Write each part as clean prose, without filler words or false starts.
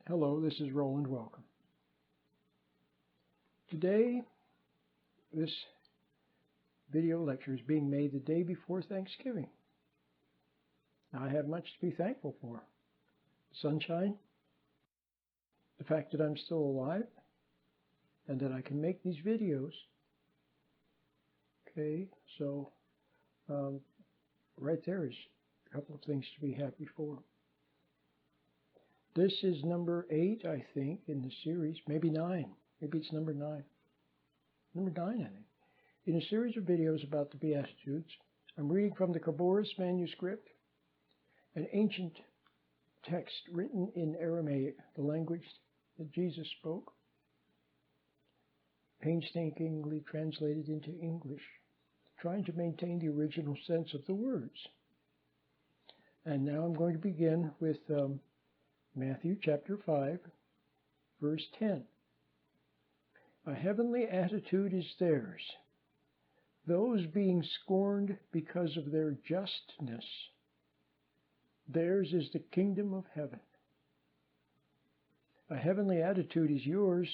Hello, this is Roland. Welcome. Today, this video lecture is being made the day before Thanksgiving. Now, I have much to be thankful for. Sunshine, the fact that I'm still alive, and that I can make these videos. Okay, so right there is a couple of things to be happy for. This is number 8, I think, in the series, maybe 9. Maybe it's number 9. Number 9, I think. In a series of videos about the Beatitudes, I'm reading from the Khaboris Manuscript, an ancient text written in Aramaic, the language that Jesus spoke, painstakingly translated into English, trying to maintain the original sense of the words. And now I'm going to begin with Matthew chapter 5, verse 10. A heavenly attitude is theirs, those being scorned because of their justness. Theirs is the kingdom of heaven. A heavenly attitude is yours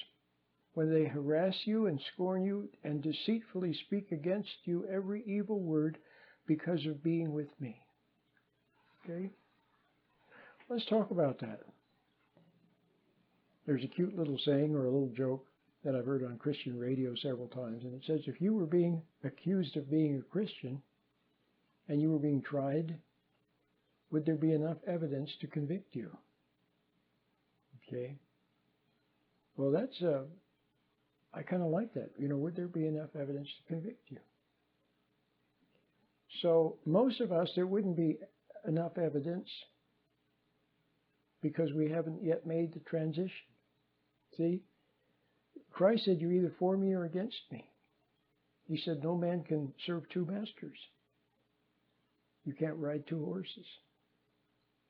when they harass you and scorn you and deceitfully speak against you every evil word because of being with me. Okay? Let's talk about that. There's a cute little saying or a little joke that I've heard on Christian radio several times, and it says, if you were being accused of being a Christian and you were being tried, would there be enough evidence to convict you? Okay. Well, that's, I kind of like that. You know, would there be enough evidence to convict you? So most of us, there wouldn't be enough evidence because we haven't yet made the transition. See? Christ said, you're either for me or against me. He said, no man can serve two masters. You can't ride two horses.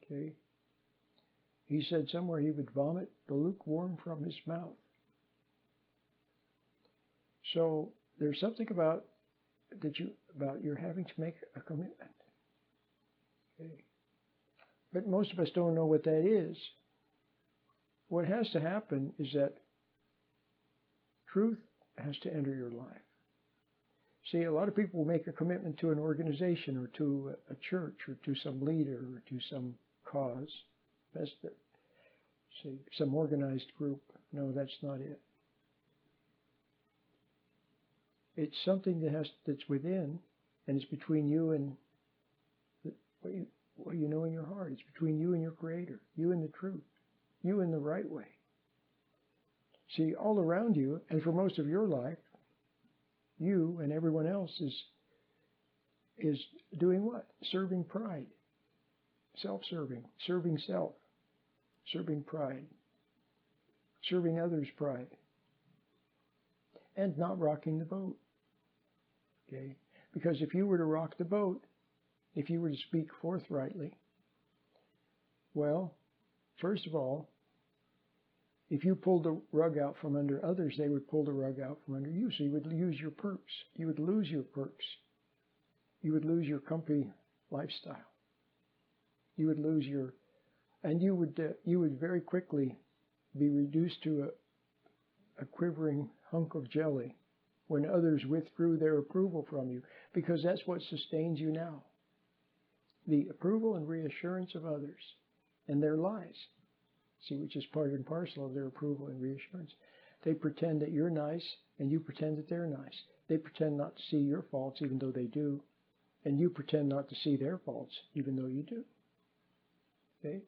Okay? He said somewhere he would vomit the lukewarm from his mouth. So there's something about you're having to make a commitment. Okay? But most of us don't know what that is. What has to happen is that truth has to enter your life. See, a lot of people make a commitment to an organization or to a church or to some leader or to some cause. That's some organized group. No, that's not it. It's something that's within, and it's between you and what you know in your heart. It's between you and your Creator, you and the truth, you in the right way. See, all around you, and for most of your life, you and everyone else is doing what? Serving pride, self-serving, serving self, serving pride, serving others' pride, and not rocking the boat. Okay? Because if you were to rock the boat, if you were to speak forthrightly, well, first of all, if you pulled the rug out from under others, they would pull the rug out from under you. So you would lose your perks. You would lose your perks. You would lose your comfy lifestyle. You would lose your, and you would very quickly be reduced to a quivering hunk of jelly when others withdrew their approval from you, because that's what sustains you now. The approval and reassurance of others and their lies. See, which is part and parcel of their approval and reassurance. They pretend that you're nice, and you pretend that they're nice. They pretend not to see your faults, even though they do. And you pretend not to see their faults, even though you do. Okay?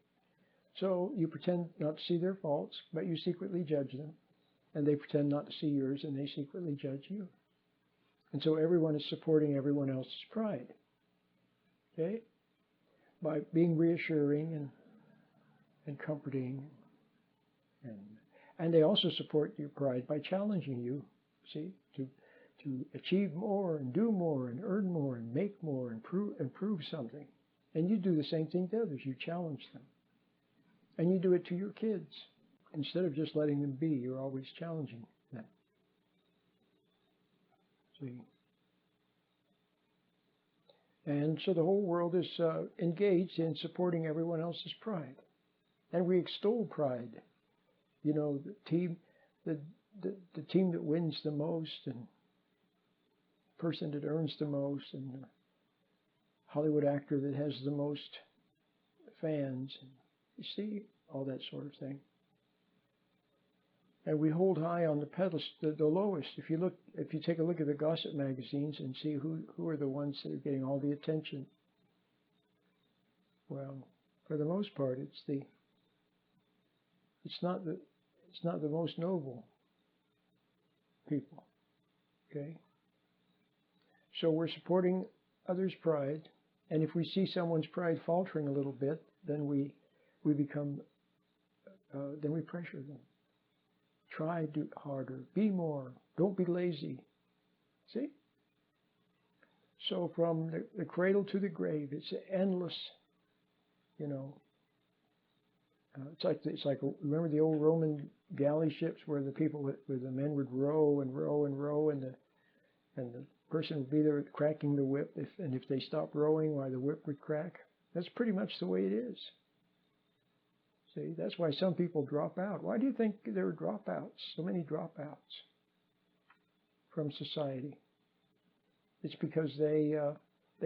So you pretend not to see their faults, but you secretly judge them. And they pretend not to see yours, and they secretly judge you. And so everyone is supporting everyone else's pride. Okay? By being reassuring and comforting, and they also support your pride by challenging you, see, to achieve more and do more and earn more and make more and prove something. And you do the same thing to others. You challenge them, and you do it to your kids instead of just letting them be. You're always challenging them. See. And so the whole world is engaged in supporting everyone else's pride. And we extol pride you know, the team that wins the most, and person that earns the most, and the Hollywood actor that has the most fans. You see, all that sort of thing. And we hold high on the pedestal, the lowest. If you take a look at the gossip magazines and see who are the ones that are getting all the attention, well, for the most part, it's not the most noble people. Okay. So we're supporting others' pride, and if we see someone's pride faltering a little bit, then we pressure them. Try do harder, be more, don't be lazy. See? So from the cradle to the grave, it's endless, you know. It's like remember the old Roman galley ships where the men would row and row and row, and the person would be there cracking the whip, and if they stopped rowing, why the whip would crack. That's pretty much the way it is. See, that's why some people drop out. Why do you think there are dropouts? So many dropouts from society. It's because they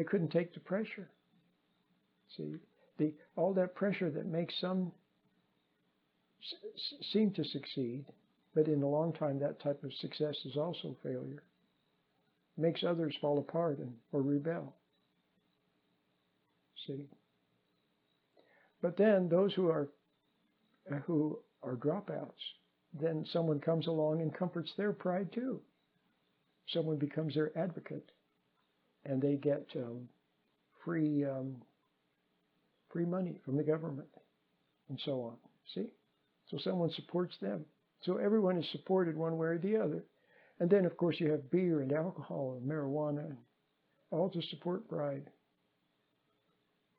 couldn't take the pressure. See, all that pressure that makes some seem to succeed, but in the long time, that type of success is also failure. Makes others fall apart or rebel. See, but then those who are dropouts, then someone comes along and comforts their pride too. Someone becomes their advocate, and they get free money from the government, and so on. See? So someone supports them. So everyone is supported one way or the other. And then, of course, you have beer and alcohol and marijuana, and all to support pride,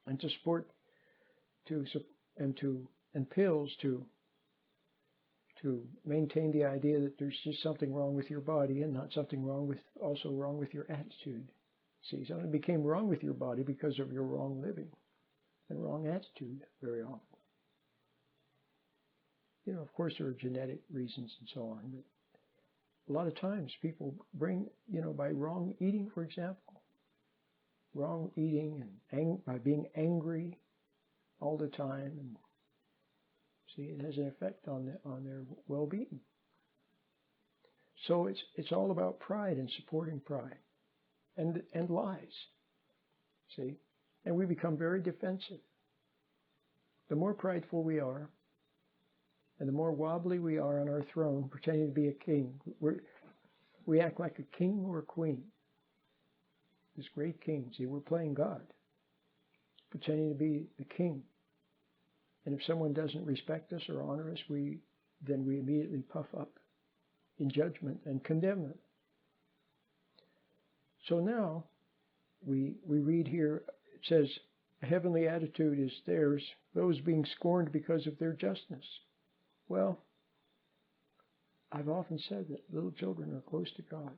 and to support and pills to maintain the idea that there's just something wrong with your body, and not something wrong with your attitude. See, something became wrong with your body because of your wrong living and wrong attitude very often. You know, of course, there are genetic reasons and so on, but a lot of times people bring, you know, by wrong eating, for example, wrong eating and by being angry all the time, and see, it has an effect on their well-being. So it's all about pride and supporting pride, and lies. See, and we become very defensive. The more prideful we are, and the more wobbly we are on our throne, pretending to be a king, we act like a king or a queen. This great king. See, we're playing God, pretending to be the king. And if someone doesn't respect us or honor us, then we immediately puff up in judgment and condemn them. So now we read here, it says, a heavenly attitude is theirs, those being scorned because of their justness. Well, I've often said that little children are close to God.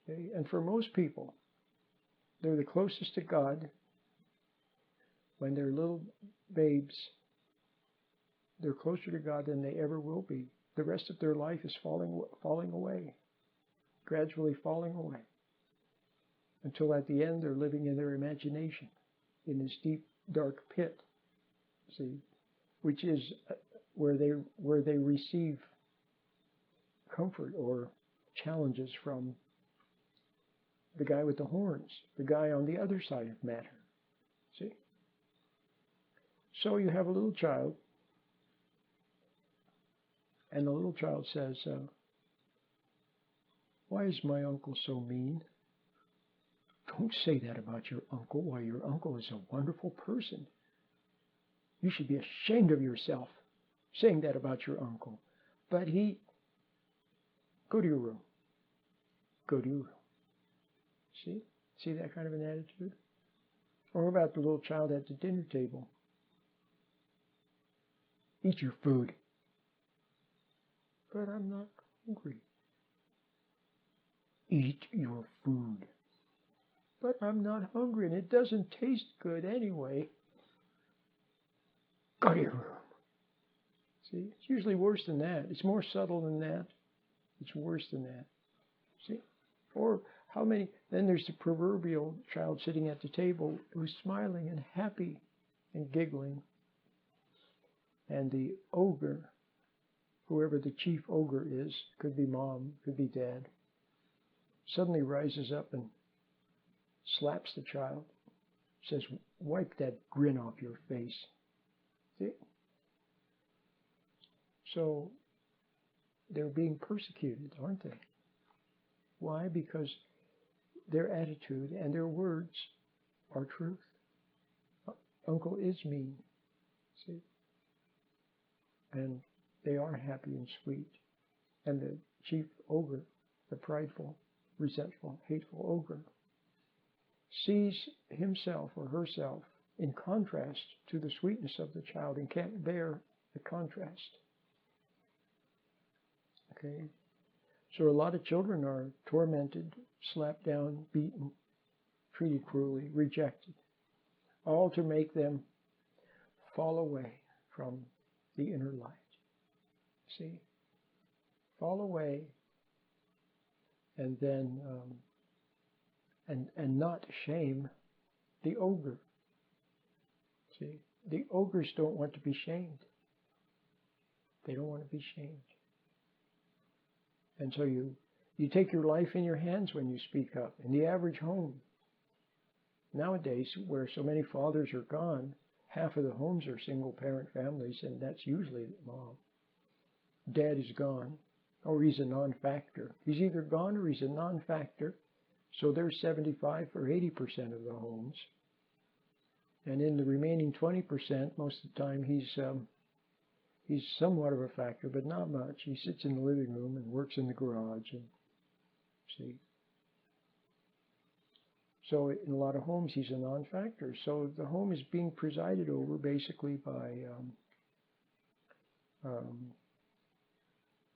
Okay? And for most people, they're the closest to God when they're little babes. They're closer to God than they ever will be. The rest of their life is falling away, gradually falling away, until at the end they're living in their imagination, in this deep, dark pit, see, which is where they receive comfort or challenges from the guy with the horns, the guy on the other side of matter. See? So you have a little child, and the little child says, why is my uncle so mean? Don't say that about your uncle. Why, your uncle is a wonderful person. You should be ashamed of yourself saying that about your uncle. But go to your room. Go to your room. See? See that kind of an attitude? Or about the little child at the dinner table? Eat your food. But I'm not hungry. Eat your food. But I'm not hungry, and it doesn't taste good anyway. Go to your room. See, it's usually worse than that. It's more subtle than that. It's worse than that. See? Or how many, then there's the proverbial child sitting at the table who's smiling and happy and giggling. And the ogre, whoever the chief ogre is, could be mom, could be dad, suddenly rises up and slaps the child, says, wipe that grin off your face. See? So they're being persecuted, aren't they? Why? Because their attitude and their words are truth. Uncle is mean, see? And they are happy and sweet. And the chief ogre, the prideful, resentful, hateful ogre, sees himself or herself in contrast to the sweetness of the child and can't bear the contrast. Okay? So a lot of children are tormented, slapped down, beaten, treated cruelly, rejected, all to make them fall away from the inner light. See? Fall away and then and not shame the ogre. See? The ogres don't want to be shamed. They don't want to be shamed. And so you take your life in your hands when you speak up. In the average home, nowadays, where so many fathers are gone, half of the homes are single-parent families, and that's usually mom. Dad is gone, or he's a non-factor. He's either gone or he's a non-factor, so there's 75 or 80% of the homes. And in the remaining 20%, most of the time he's somewhat of a factor, but not much. He sits in the living room and works in the garage, and see. So in a lot of homes, he's a non-factor. So the home is being presided over basically by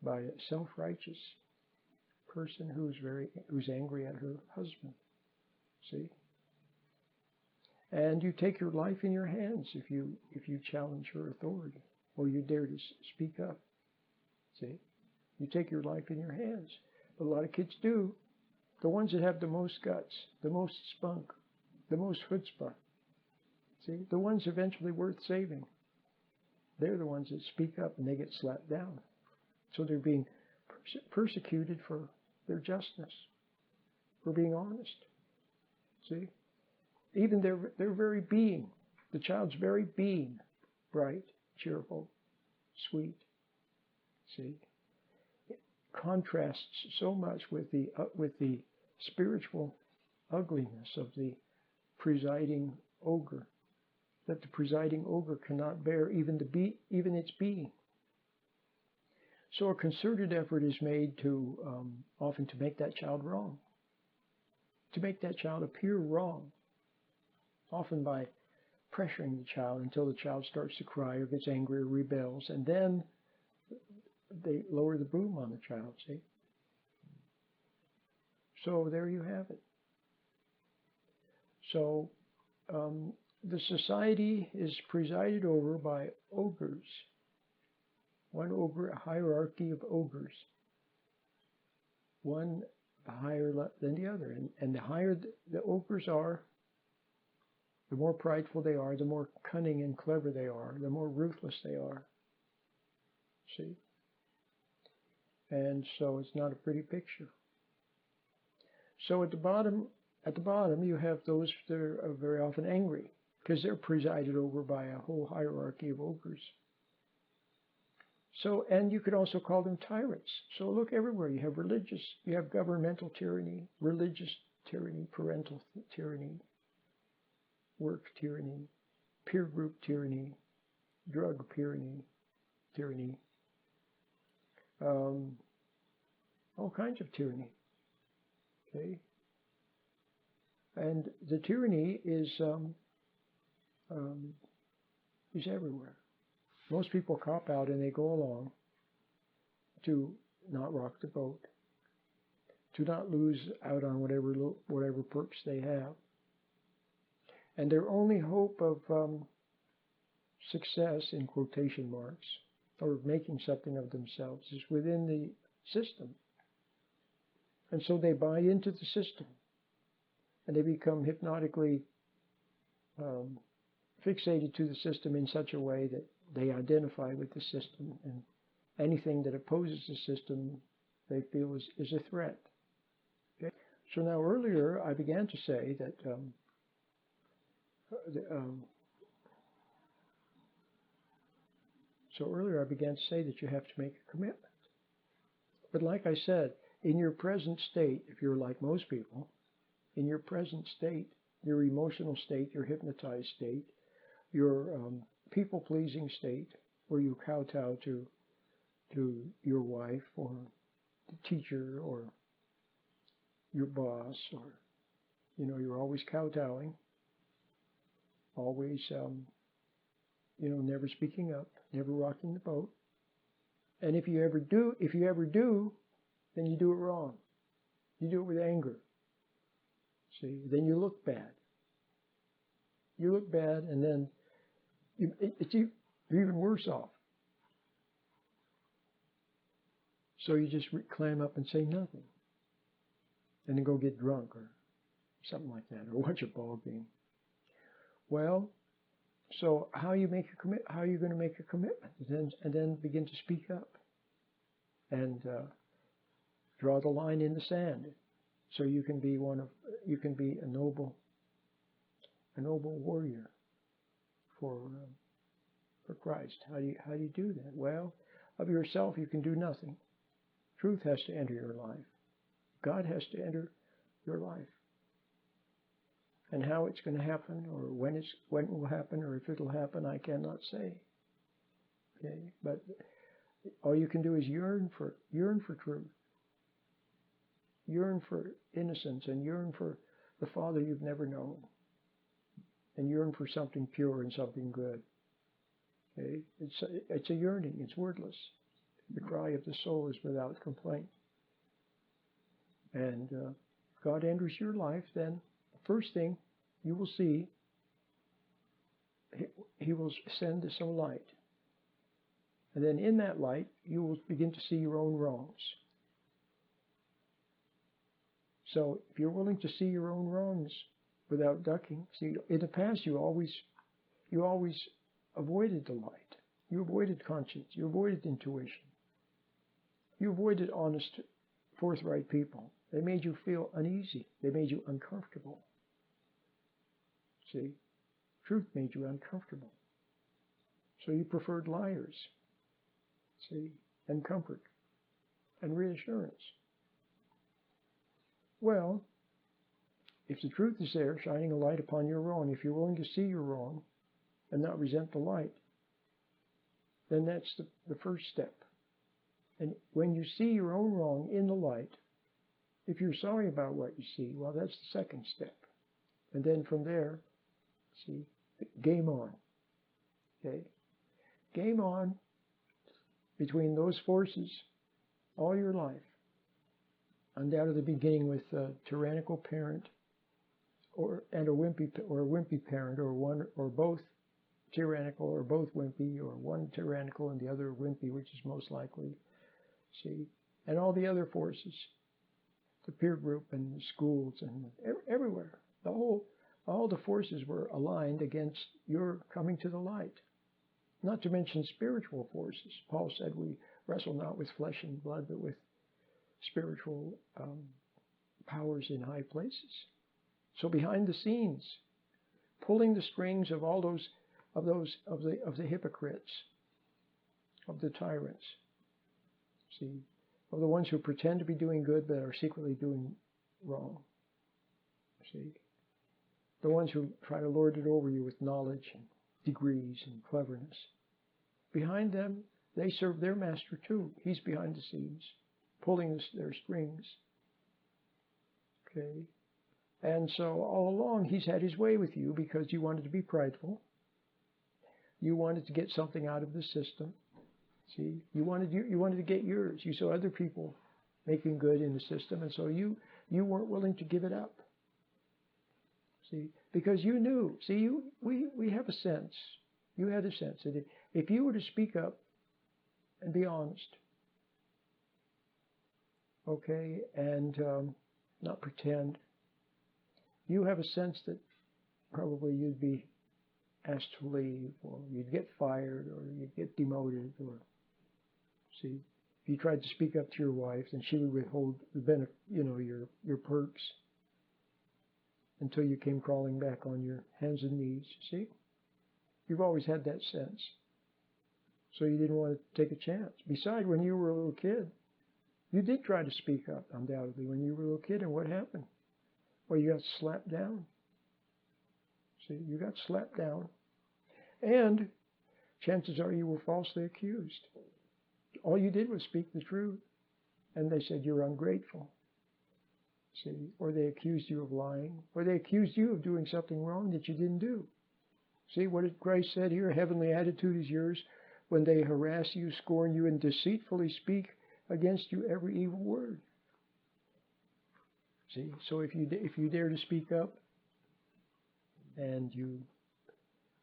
a self-righteous person who's angry at her husband. See? And you take your life in your hands if you challenge her authority, or you dare to speak up. See? You take your life in your hands. A lot of kids do. The ones that have the most guts, the most spunk, the most chutzpah. See? The ones eventually worth saving. They're the ones that speak up and they get slapped down. So they're being persecuted for their justness, for being honest. See? Even their very being, the child's very being, bright, cheerful, sweet. See? It contrasts so much with the spiritual ugliness of the presiding ogre, that the presiding ogre cannot bear even its being. So a concerted effort is made to often to make that child wrong, to make that child appear wrong, often by pressuring the child until the child starts to cry or gets angry or rebels, and then they lower the boom on the child, see? So there you have it. So the society is presided over by ogres. One ogre, a hierarchy of ogres. One higher than the other. And the higher the ogres are, the more prideful they are, the more cunning and clever they are, the more ruthless they are. See? And so it's not a pretty picture. So at the bottom you have those that are very often angry, because they're presided over by a whole hierarchy of ogres. So, and you could also call them tyrants. So look everywhere. You have governmental tyranny, religious tyranny, parental tyranny, work tyranny, peer group tyranny, drug tyranny, all kinds of tyranny. Okay, and the tyranny is everywhere. Most people cop out and they go along to not rock the boat, to not lose out on whatever perks they have. And their only hope of success, in quotation marks, or making something of themselves is within the system. And so they buy into the system, and they become hypnotically fixated to the system in such a way that they identify with the system, and anything that opposes the system they feel is a threat. Okay? So now earlier I began to say that you have to make a commitment. But like I said, in your present state, if you're like most people, in your present state, your emotional state, your hypnotized state, your people-pleasing state, where you kowtow to your wife or the teacher or your boss, or you're always kowtowing, always never speaking up, never rocking the boat. And if you ever do, then you do it wrong. You do it with anger. See, then you look bad. You look bad, and then you're even worse off. So you just clam up and say nothing, and then go get drunk or something like that, or watch a ball game. Well, so how are you going to make a commitment, and then begin to speak up, and draw the line in the sand, so you can be a noble warrior for Christ. How do you do that? Well, of yourself you can do nothing. Truth has to enter your life. God has to enter your life. And how it's going to happen, or when it will happen, or if it'll happen, I cannot say. Okay, but all you can do is yearn for truth, yearn for innocence, and yearn for the Father you've never known, and yearn for something pure and something good. Okay, it's a yearning. It's wordless. The cry of the soul is without complaint. And God enters your life, then the first thing you will see, He will send some light. And then in that light, you will begin to see your own wrongs. So if you're willing to see your own wrongs without ducking, see, in the past you always avoided the light. You avoided conscience. You avoided intuition. You avoided honest, forthright people. They made you feel uneasy. They made you uncomfortable. See, truth made you uncomfortable. So you preferred liars. See, and comfort and reassurance. Well, if the truth is there, shining a light upon your wrong, if you're willing to see your wrong and not resent the light, then that's the first step. And when you see your own wrong in the light, if you're sorry about what you see, well, that's the second step. And then from there, see, game on. Okay? Game on between those forces all your life. Undoubtedly beginning with a tyrannical parent and a wimpy parent, or one or both tyrannical or both wimpy, or one tyrannical and the other wimpy, which is most likely. See, and all the other forces, the peer group and the schools and everywhere, all the forces were aligned against your coming to the light. Not to mention spiritual forces. Paul said we wrestle not with flesh and blood, but with spiritual powers in high places. So behind the scenes, pulling the strings of all of the hypocrites, of the tyrants, see, of the ones who pretend to be doing good but are secretly doing wrong. See, the ones who try to lord it over you with knowledge and degrees and cleverness. Behind them, they serve their master too. He's behind the scenes, pulling their strings. Okay? And so all along, he's had his way with you because you wanted to be prideful. You wanted to get something out of the system. See, you wanted to get yours. You saw other people making good in the system, and so you weren't willing to give it up. See, because you knew. See, we have a sense. You had a sense that if you were to speak up and be honest. Okay, and not pretend. You have a sense that probably you'd be asked to leave, or you'd get fired, or you'd get demoted, or see, if you tried to speak up to your wife, then she would withhold the your perks until you came crawling back on your hands and knees. See, you've always had that sense, so you didn't want to take a chance. Besides, when you were a little kid, you did try to speak up, undoubtedly, when you were a little kid, and what happened? Well, you got slapped down. See, you got slapped down, and chances are you were falsely accused. All you did was speak the truth, and they said you're ungrateful. See, or they accused you of lying, or they accused you of doing something wrong that you didn't do. See, what did Christ said here? A heavenly attitude is yours when they harass you, scorn you, and deceitfully speak against you every evil word. See, so if you dare to speak up, and you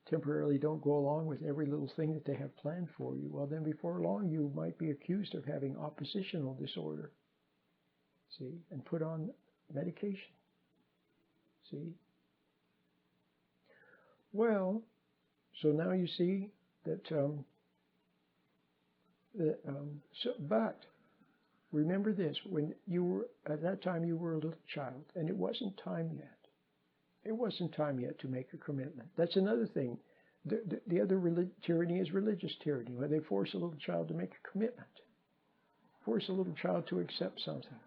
temporarily don't go along with every little thing that they have planned for you, well, then before long you might be accused of having oppositional disorder. See, and put on medication. See? Well, so now you see that, but remember this, when you were, at that time you were a little child, and it wasn't time yet. It wasn't time yet to make a commitment. That's another thing. The other tyranny is religious tyranny, where they force a little child to make a commitment. Force a little child to accept something.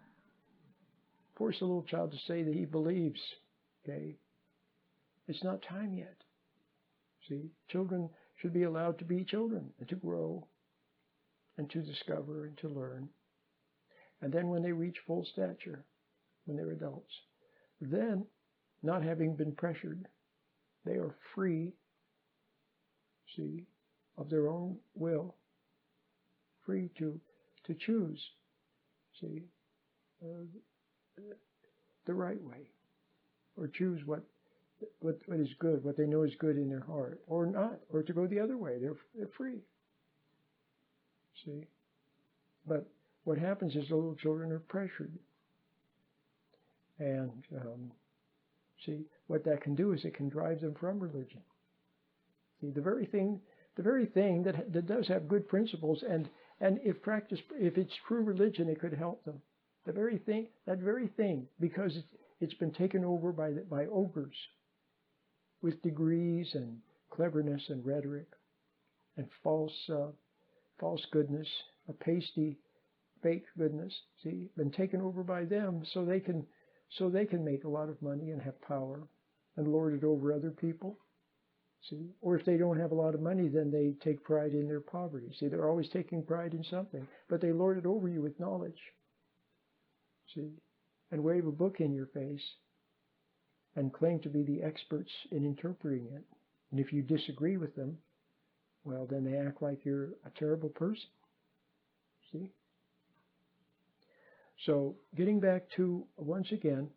Force a little child to say that he believes. Okay? It's not time yet. See, children should be allowed to be children and to grow and to discover and to learn. And then when they reach full stature, when they're adults, then, not having been pressured, they are free, see, of their own will, free to choose, see, the right way, or choose what is good, what they know is good in their heart, or not, or to go the other way. They're free. See, but what happens is the little children are pressured, and see, what that can do is it can drive them from religion. See, the very thing that does have good principles, and if it's true religion, it could help them. That very thing, because it's been taken over by ogres with degrees and cleverness and rhetoric and false goodness, a pasty, fake goodness. See, been taken over by them, so they can make a lot of money and have power and lord it over other people. See, or if they don't have a lot of money, then they take pride in their poverty. See, they're always taking pride in something, but they lord it over you with knowledge. See, and wave a book in your face and claim to be the experts in interpreting it. And if you disagree with them, well, then they act like you're a terrible person. See? So, getting back to, once again,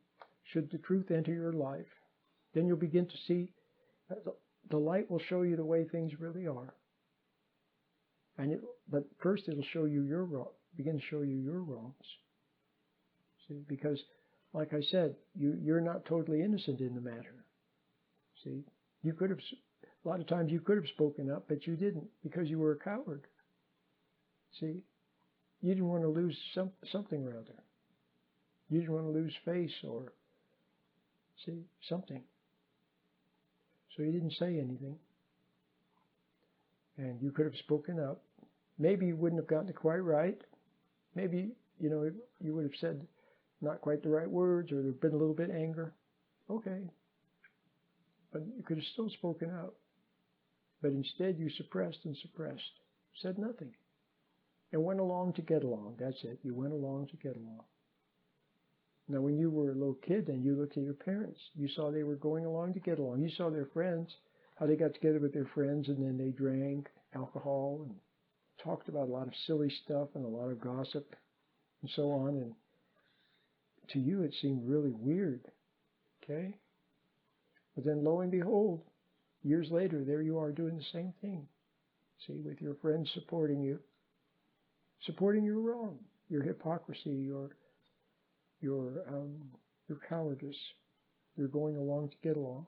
should the truth enter your life, then you'll begin to see, the light will show you the way things really are. But first it'll show you begin to show you your wrongs. See, because, like I said, you're not totally innocent in the matter. See, a lot of times you could have spoken up, but you didn't, because you were a coward. See, you didn't want to lose something rather. You didn't want to lose face or, see, something. So you didn't say anything. And you could have spoken up. Maybe you wouldn't have gotten it quite right. Maybe, you would have said not quite the right words, or there would have been a little bit of anger. Okay. But you could have still spoken out. But instead you suppressed and suppressed. Said nothing. And went along to get along. That's it. You went along to get along. Now, when you were a little kid and you looked at your parents, you saw they were going along to get along. You saw their friends, how they got together with their friends, and then they drank alcohol and talked about a lot of silly stuff and a lot of gossip and so on. And to you, it seemed really weird. Okay? But then, lo and behold, years later, there you are doing the same thing. See, with your friends supporting you. supporting your wrong, your hypocrisy, your cowardice. You're going along to get along.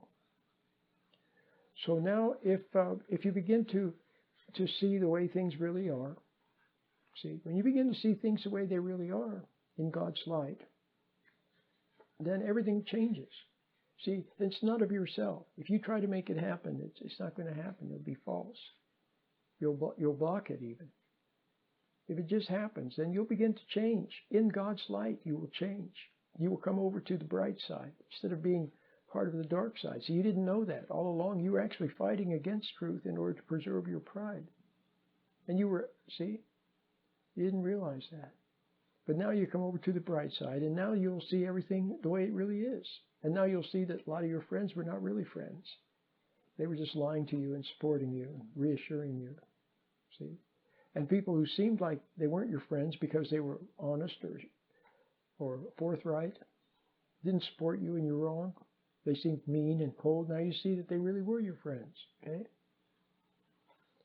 So now, if you begin to see the way things really are, see, when you begin to see things the way they really are in God's light, then everything changes. See, it's not of yourself. If you try to make it happen, it's not going to happen. It'll be false. You'll block it even. If it just happens, then you'll begin to change. In God's light, you will change. You will come over to the bright side instead of being part of the dark side. So you didn't know that. All along, you were actually fighting against truth in order to preserve your pride. And you didn't realize that. But now you come over to the bright side, and now you'll see everything the way it really is. And now you'll see that a lot of your friends were not really friends. They were just lying to you and supporting you and reassuring you. See? And people who seemed like they weren't your friends because they were honest or forthright, didn't support you in your wrong. They seemed mean and cold. Now you see that they really were your friends. Okay?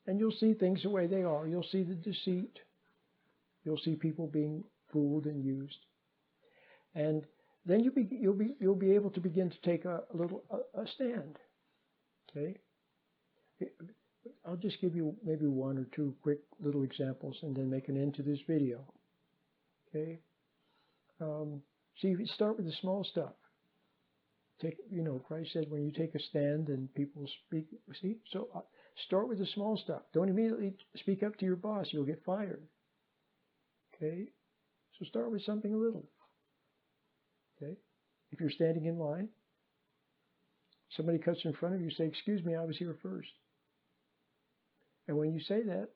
And you'll see things the way they are. You'll see the deceit. You'll see people being fooled and used. And then you'll be able to begin to take a stand. Okay? I'll just give you maybe one or two quick little examples and then make an end to this video. Okay? See, you start with the small stuff. Christ said when you take a stand and people speak, see? So start with the small stuff. Don't immediately speak up to your boss. You'll get fired. Okay? So start with something little. Okay? If you're standing in line, somebody cuts in front of you, say, "Excuse me, I was here first." And when you say that,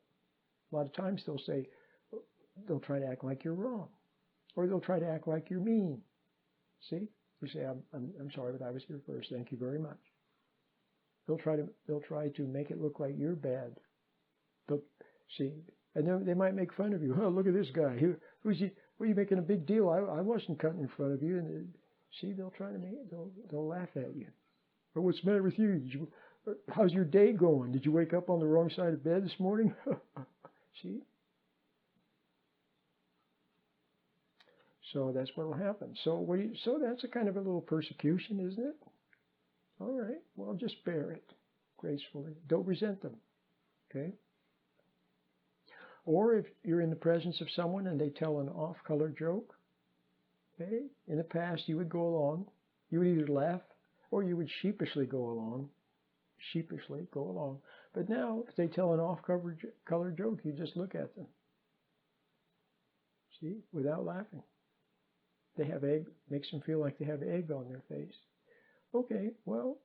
a lot of times they'll try to act like you're wrong. Or they'll try to act like you're mean. See? You say, I'm sorry, but I was here first. Thank you very much. They'll try to make it look like you're bad. See? And then they might make fun of you. Oh, look at this guy. Who's he? What are you making a big deal? I wasn't cutting in front of you. And see, they'll try to they'll laugh at you. Or what's the matter with you? How's your day going? Did you wake up on the wrong side of bed this morning? See? So that's what will happen. So that's a kind of a little persecution, isn't it? All right. Well, just bear it gracefully. Don't resent them. Okay? Or if you're in the presence of someone and they tell an off-color joke, okay? In the past, you would go along. You would either laugh or you would sheepishly go along. But now, if they tell an off-color joke, you just look at them. See? Without laughing. They have egg, makes them feel like they have egg on their face. Okay, well,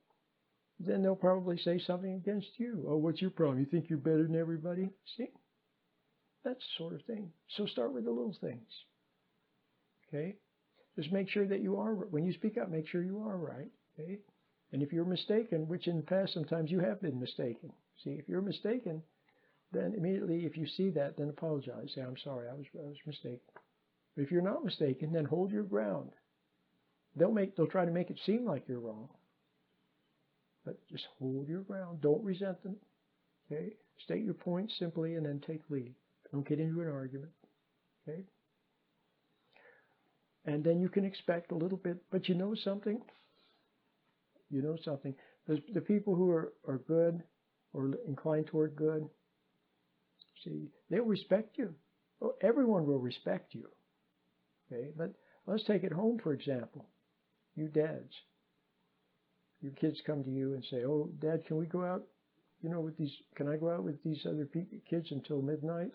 then they'll probably say something against you. Oh, what's your problem? You think you're better than everybody? See? That's the sort of thing. So start with the little things. Okay? Just make sure that you are, when you speak up, make sure you are right. Okay? And if you're mistaken, which in the past sometimes you have been mistaken. See, if you're mistaken, then immediately if you see that, then apologize. Say, I'm sorry, I was mistaken. But if you're not mistaken, then hold your ground. They'll try to make it seem like you're wrong. But just hold your ground. Don't resent them. Okay? State your point simply and then take lead. Don't get into an argument. Okay? And then you can expect a little bit, but you know something? You know something. The people who are good or inclined toward good, see, they'll respect you. Well, everyone will respect you. Okay? But let's take it home, for example. You dads. Your kids come to you and say, "Oh, Dad, can we go out, can I go out with these other kids until midnight?"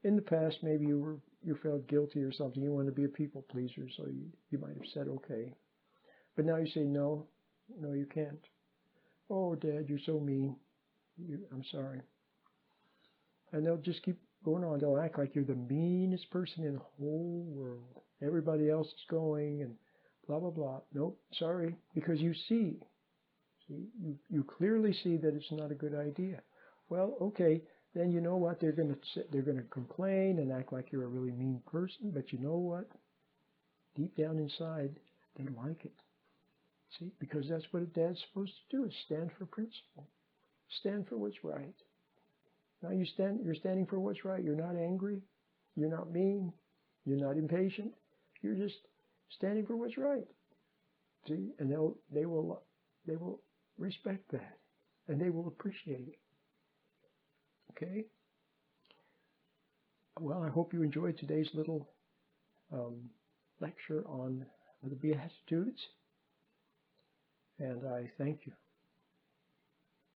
In the past, maybe you felt guilty or something. You wanted to be a people pleaser, so you might have said okay. But now you say, no, you can't. "Oh, Dad, you're so mean. I'm sorry." And they'll just keep going on. They'll act like you're the meanest person in the whole world. Everybody else is going and blah, blah, blah. Nope, sorry, because you clearly see that it's not a good idea. Well, okay, then you know what? They're going to complain and act like you're a really mean person, but you know what? Deep down inside, they like it. See, because that's what a dad's supposed to do, is stand for principle. Stand for what's right. Now you're standing for what's right. You're not angry. You're not mean. You're not impatient. You're just standing for what's right. See, and they will respect that, and they will appreciate it. Okay. Well, I hope you enjoyed today's little lecture on the Beatitudes, and I thank you.